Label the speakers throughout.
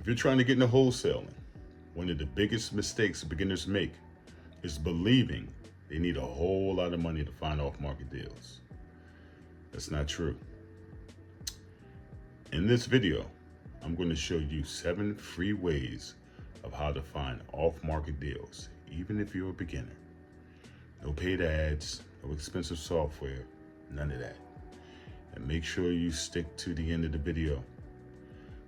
Speaker 1: If you're trying to get into wholesaling, one of the biggest mistakes beginners make is believing they need a whole lot of money to find off-market deals. That's not true. In this video, I'm going to show you 7 free ways of how to find off-market deals, even if you're a beginner. No paid ads, no expensive software, none of that. And make sure you stick to the end of the video,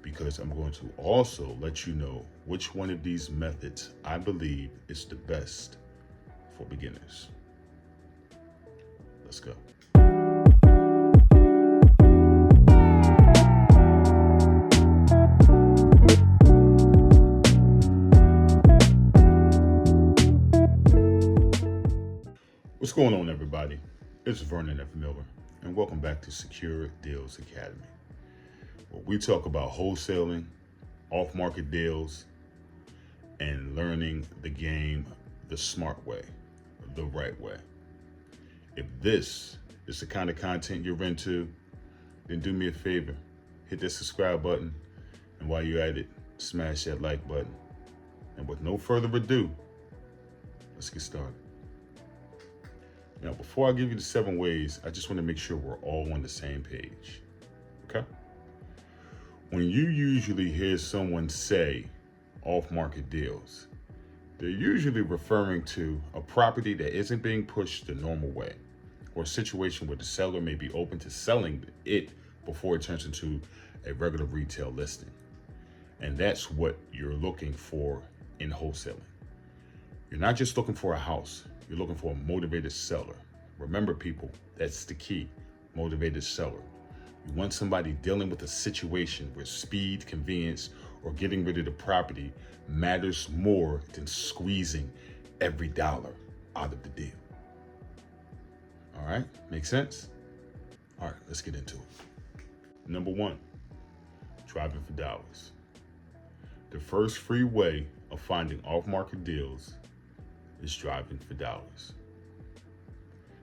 Speaker 1: because I'm going to also let you know which one of these methods I believe is the best for beginners. Let's go. What's going on, everybody? It's Vernon F. Miller, and welcome back to Secure Deals Academy, where we talk about wholesaling, off-market deals, and learning the game the smart way, the right way. If this is the kind of content you're into, then do me a favor, hit that subscribe button, and while you're at it, smash that like button. And with no further ado, let's get started. Now, before I give you the 7 ways, I just want to make sure we're all on the same page, okay? When you usually hear someone say off-market deals, they're usually referring to a property that isn't being pushed the normal way, or a situation where the seller may be open to selling it before it turns into a regular retail listing. And that's what you're looking for in wholesaling. You're not just looking for a house, you're looking for a motivated seller. Remember, people, that's the key, motivated seller. You want somebody dealing with a situation where speed, convenience, or getting rid of the property matters more than squeezing every dollar out of the deal. All right, make sense? All right, let's get into it. Number 1, driving for dollars. The first free way of finding off-market deals is driving for dollars.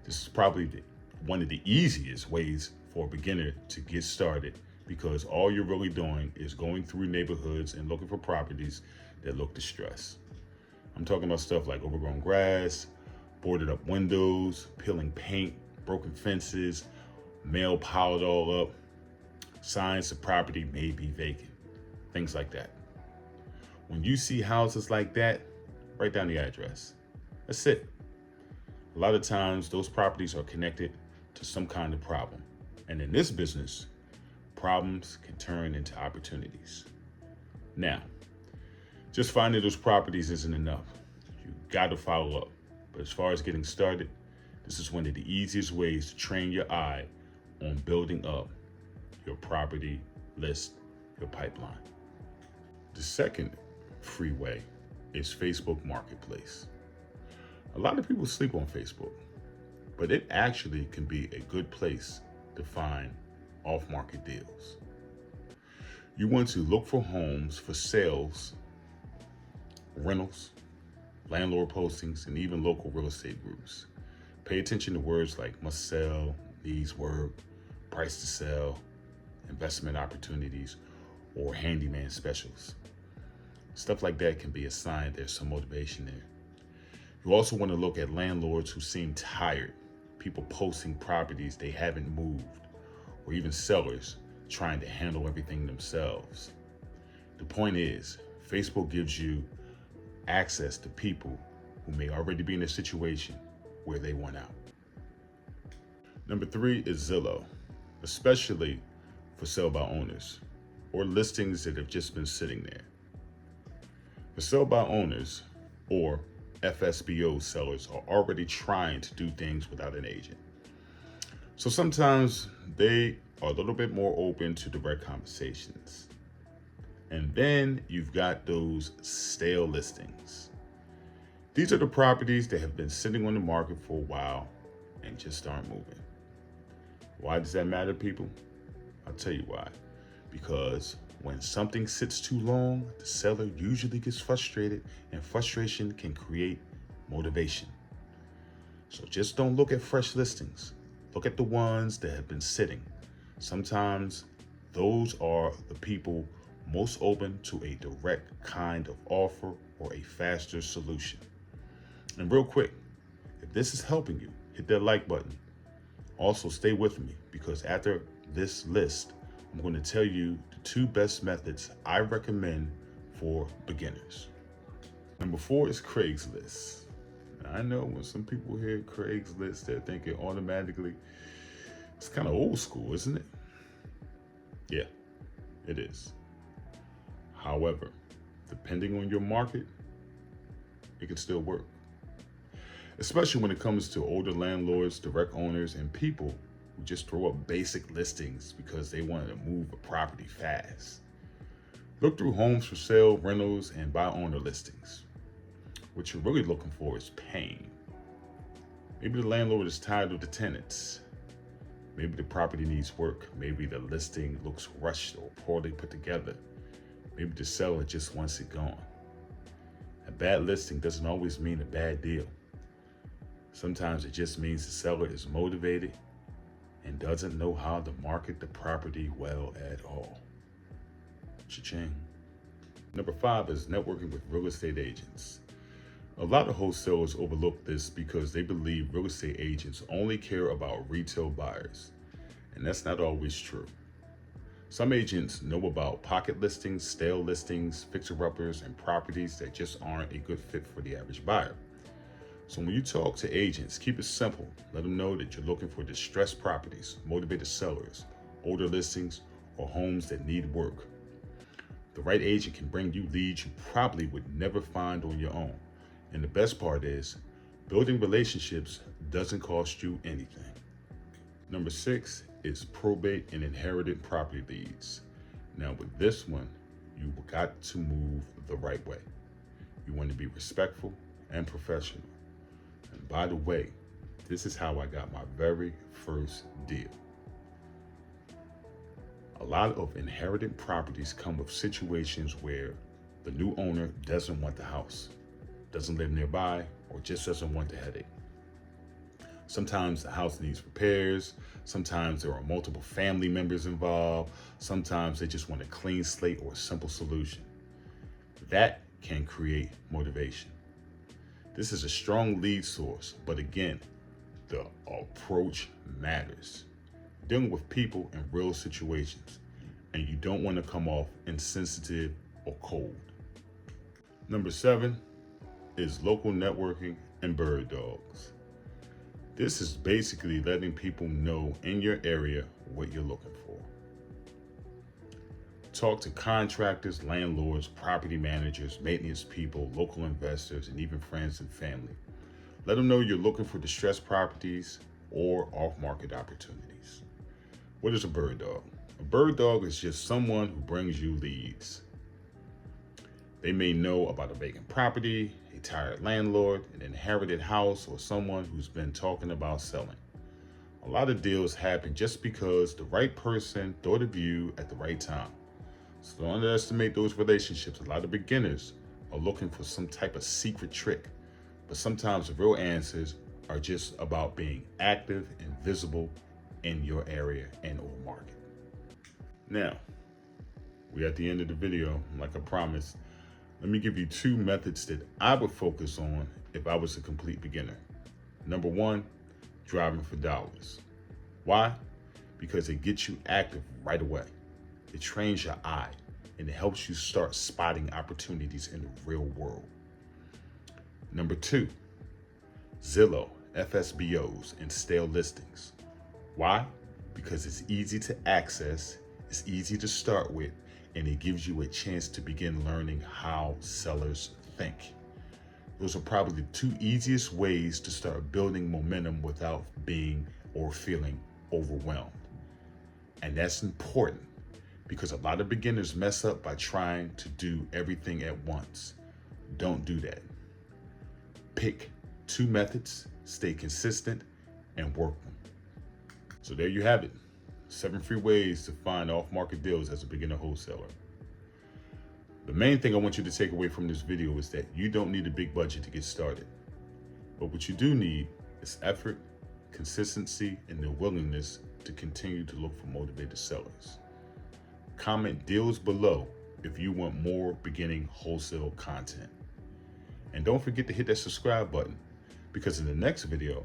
Speaker 1: This is probably one of the easiest ways for a beginner to get started, because all you're really doing is going through neighborhoods and looking for properties that look distressed. I'm talking about stuff like overgrown grass, boarded up windows, peeling paint, broken fences, mail piled all up, signs the property may be vacant, things like that. When you see houses like that, write down the address. That's it. A lot of times those properties are connected to some kind of problem. And in this business, problems can turn into opportunities. Now, just finding those properties isn't enough. You got to follow up. But as far as getting started, this is one of the easiest ways to train your eye on building up your property list, your pipeline. The second free way is Facebook Marketplace. A lot of people sleep on Facebook, but it actually can be a good place to find off-market deals. You want to look for homes for sales, rentals, landlord postings, and even local real estate groups. Pay attention to words like must sell, needs work, price to sell, investment opportunities, or handyman specials. Stuff like that can be a sign there's some motivation there. You also want to look at landlords who seem tired, people posting properties they haven't moved, or even sellers trying to handle everything themselves. The point is, Facebook gives you access to people who may already be in a situation where they want out. Number 3 is Zillow, especially for sell by owners or listings that have just been sitting there. For sell by owners, or FSBO sellers, are already trying to do things without an agent. So sometimes they are a little bit more open to direct conversations. And then you've got those stale listings. These are the properties that have been sitting on the market for a while and just aren't moving. Why does that matter, people? I'll tell you why. Because when something sits too long, the seller usually gets frustrated, and frustration can create motivation. So just don't look at fresh listings. Look at the ones that have been sitting. Sometimes those are the people most open to a direct kind of offer or a faster solution. And real quick, if this is helping you, hit that like button. Also, stay with me because after this list, I'm going to tell you the 2 best methods I recommend for beginners. Number 4 is Craigslist. Now, I know when some people hear Craigslist, they're thinking automatically, it's kind of old school, isn't it? Yeah, it is. However, depending on your market, it can still work. Especially when it comes to older landlords, direct owners, and people who just throw up basic listings because they want to move a property fast. Look through homes for sale, rentals, and buy owner listings. What you're really looking for is pain. Maybe the landlord is tired of the tenants. Maybe the property needs work. Maybe the listing looks rushed or poorly put together. Maybe the seller just wants it gone. A bad listing doesn't always mean a bad deal. Sometimes it just means the seller is motivated and doesn't know how to market the property well at all. Cha-ching. Number 5 is networking with real estate agents. A lot of wholesalers overlook this because they believe real estate agents only care about retail buyers, and that's not always true. Some agents know about pocket listings, stale listings, fixer-uppers, and properties that just aren't a good fit for the average buyer. So when you talk to agents, keep it simple. Let them know that you're looking for distressed properties, motivated sellers, older listings, or homes that need work. The right agent can bring you leads you probably would never find on your own. And the best part is, building relationships doesn't cost you anything. Number 6 is probate and inherited property leads. Now with this one, you got to move the right way. You want to be respectful and professional. And by the way, this is how I got my very first deal. A lot of inherited properties come with situations where the new owner doesn't want the house, doesn't live nearby, or just doesn't want the headache. Sometimes the house needs repairs. Sometimes there are multiple family members involved. Sometimes they just want a clean slate or a simple solution. That can create motivation. This is a strong lead source, but again, the approach matters. Dealing with people in real situations, and you don't want to come off insensitive or cold. Number 7 is local networking and bird dogs. This is basically letting people know in your area what you're looking for. Talk to contractors, landlords, property managers, maintenance people, local investors, and even friends and family. Let them know you're looking for distressed properties or off-market opportunities. What is a bird dog? A bird dog is just someone who brings you leads. They may know about a vacant property, a tired landlord, an inherited house, or someone who's been talking about selling. A lot of deals happen just because the right person thought of you at the right time. So don't underestimate those relationships. A lot of beginners are looking for some type of secret trick, but sometimes the real answers are just about being active and visible in your area and or market. Now, we're at the end of the video. Like I promised, let me give you 2 methods that I would focus on if I was a complete beginner. Number 1, driving for dollars. Why? Because it gets you active right away. It trains your eye and it helps you start spotting opportunities in the real world. Number 2, Zillow FSBOs and stale listings. Why? Because it's easy to access, it's easy to start with, and it gives you a chance to begin learning how sellers think. Those are probably the 2 easiest ways to start building momentum without being or feeling overwhelmed. And that's important because a lot of beginners mess up by trying to do everything at once. Don't do that. Pick 2 methods, stay consistent, and work them. So there you have it. 7 free ways to find off-market deals as a beginner wholesaler. The main thing I want you to take away from this video is that you don't need a big budget to get started. But what you do need is effort, consistency, and the willingness to continue to look for motivated sellers. Comment deals below if you want more beginning wholesale content. And don't forget to hit that subscribe button, because in the next video,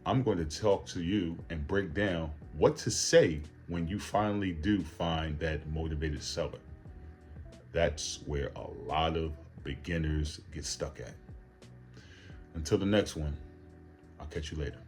Speaker 1: I'm going to talk to you and break down what to say when you finally do find that motivated seller. That's where a lot of beginners get stuck at. Until the next one, I'll catch you later.